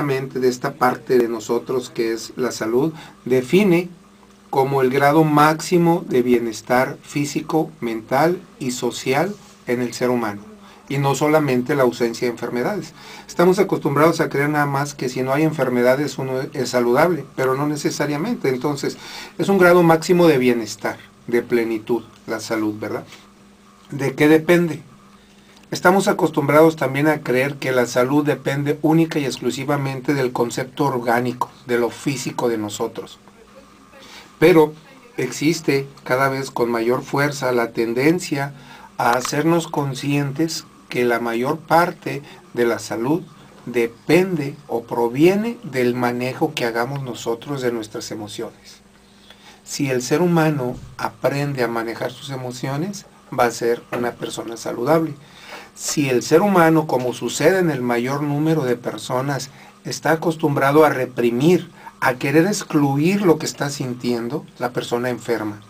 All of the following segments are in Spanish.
de esta parte de nosotros que es la salud, define como el grado máximo de bienestar físico, mental y social en el ser humano, y no solamente la ausencia de enfermedades. Estamos acostumbrados a creer nada más que si no hay enfermedades uno es saludable, pero no necesariamente. Entonces, es un grado máximo de bienestar, de plenitud, la salud, ¿verdad? ¿De qué depende? Estamos acostumbrados también a creer que la salud depende única y exclusivamente del concepto orgánico, de lo físico de nosotros. Pero existe cada vez con mayor fuerza la tendencia a hacernos conscientes que la mayor parte de la salud depende o proviene del manejo que hagamos nosotros de nuestras emociones. Si el ser humano aprende a manejar sus emociones, va a ser una persona saludable. Si el ser humano, como sucede en el mayor número de personas, está acostumbrado a reprimir, a querer excluir lo que está sintiendo, la persona enferma.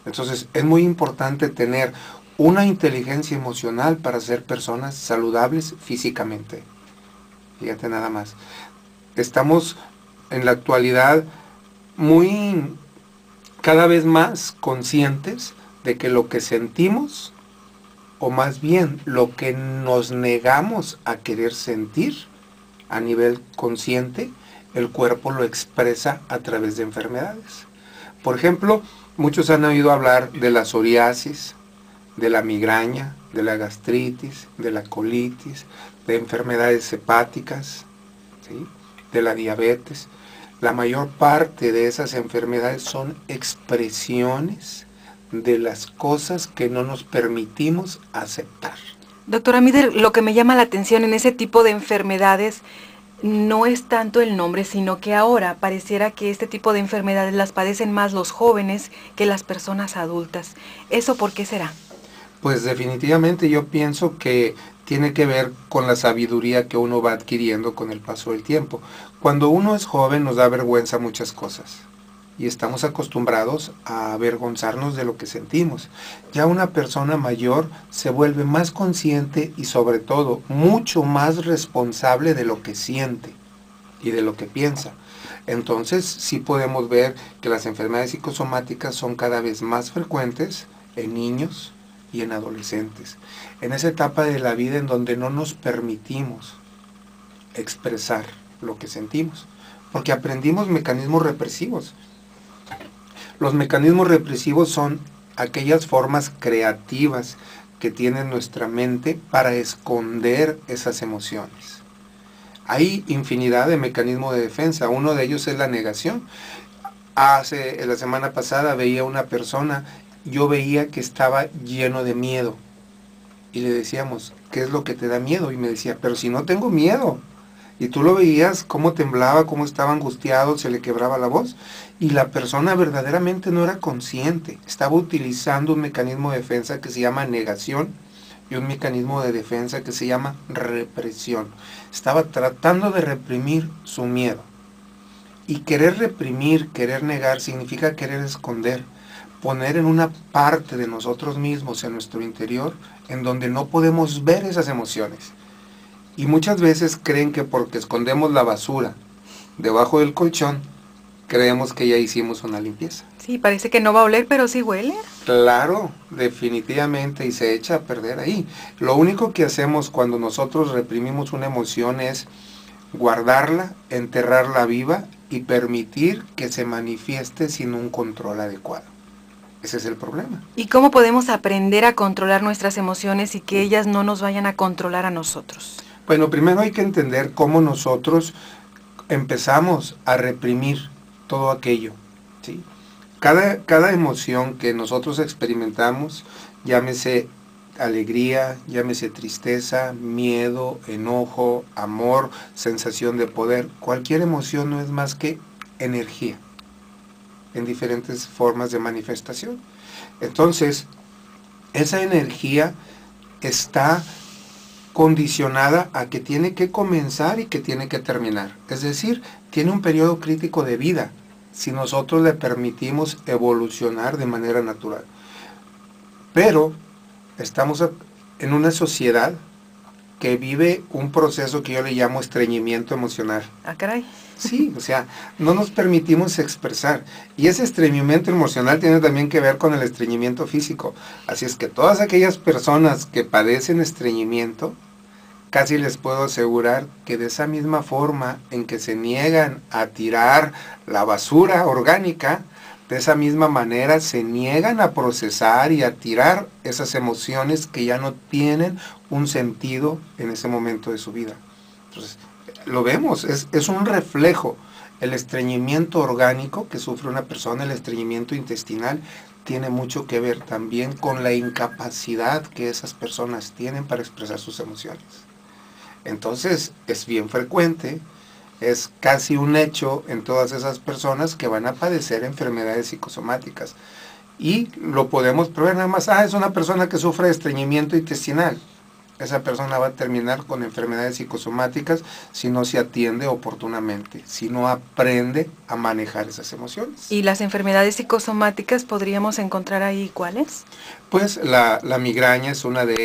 Entonces es muy importante tener una inteligencia emocional para ser personas saludables físicamente. Fíjate nada más. Estamos en la actualidad cada vez más conscientes de que lo que sentimos, o más bien lo que nos negamos a querer sentir a nivel consciente, el cuerpo lo expresa a través de enfermedades. Por ejemplo, muchos han oído hablar de la psoriasis, de la migraña, de la gastritis, de la colitis, de enfermedades hepáticas, ¿sí?, de la diabetes. La mayor parte de esas enfermedades son expresiones de las cosas que no nos permitimos aceptar. Doctora Mider, lo que me llama la atención en ese tipo de enfermedades no es tanto el nombre, sino que ahora pareciera que este tipo de enfermedades las padecen más los jóvenes que las personas adultas. ¿Eso por qué será? Pues definitivamente yo pienso que tiene que ver con la sabiduría que uno va adquiriendo con el paso del tiempo. Cuando uno es joven nos da vergüenza muchas cosas y estamos acostumbrados a avergonzarnos de lo que sentimos. Ya una persona mayor se vuelve más consciente y sobre todo mucho más responsable de lo que siente y de lo que piensa. Entonces sí podemos ver que las enfermedades psicosomáticas son cada vez más frecuentes en niños y en adolescentes, en esa etapa de la vida en donde no nos permitimos expresar lo que sentimos, porque aprendimos mecanismos represivos. Los mecanismos represivos son aquellas formas creativas que tiene nuestra mente para esconder esas emociones. Hay infinidad de mecanismos de defensa, uno de ellos es la negación. La semana pasada veía una persona, yo veía que estaba lleno de miedo y le decíamos, ¿qué es lo que te da miedo? Y me decía, pero si no tengo miedo. Y tú lo veías, cómo temblaba, cómo estaba angustiado, se le quebraba la voz. Y la persona verdaderamente no era consciente. Estaba utilizando un mecanismo de defensa que se llama negación y un mecanismo de defensa que se llama represión. Estaba tratando de reprimir su miedo. Y querer reprimir, querer negar, significa querer esconder. Poner en una parte de nosotros mismos, en nuestro interior, en donde no podemos ver esas emociones. Y muchas veces creen que porque escondemos la basura debajo del colchón, creemos que ya hicimos una limpieza. Sí, parece que no va a oler, pero sí huele. Claro, definitivamente, y se echa a perder ahí. Lo único que hacemos cuando nosotros reprimimos una emoción es guardarla, enterrarla viva y permitir que se manifieste sin un control adecuado. Ese es el problema. ¿Y cómo podemos aprender a controlar nuestras emociones y que ellas no nos vayan a controlar a nosotros? Bueno, primero hay que entender cómo nosotros empezamos a reprimir todo aquello, ¿sí? Cada emoción que nosotros experimentamos, llámese alegría, llámese tristeza, miedo, enojo, amor, sensación de poder, cualquier emoción no es más que energía en diferentes formas de manifestación. Entonces, esa energía está condicionada a que tiene que comenzar y que tiene que terminar. Es decir, tiene un periodo crítico de vida si nosotros le permitimos evolucionar de manera natural. Pero estamos en una sociedad que vive un proceso que yo le llamo estreñimiento emocional. Ah, caray. Sí, o sea, no nos permitimos expresar. Y ese estreñimiento emocional tiene también que ver con el estreñimiento físico. Así es que todas aquellas personas que padecen estreñimiento, casi les puedo asegurar que de esa misma forma en que se niegan a tirar la basura orgánica, de esa misma manera se niegan a procesar y a tirar esas emociones que ya no tienen un sentido en ese momento de su vida. Entonces, lo vemos, es un reflejo. El estreñimiento orgánico que sufre una persona, el estreñimiento intestinal, tiene mucho que ver también con la incapacidad que esas personas tienen para expresar sus emociones. Entonces, es bien frecuente, es casi un hecho en todas esas personas que van a padecer enfermedades psicosomáticas. Y lo podemos prever nada más, es una persona que sufre de estreñimiento intestinal. Esa persona va a terminar con enfermedades psicosomáticas si no se atiende oportunamente, si no aprende a manejar esas emociones. ¿Y las enfermedades psicosomáticas podríamos encontrar ahí cuáles? Pues la migraña es una de ellas.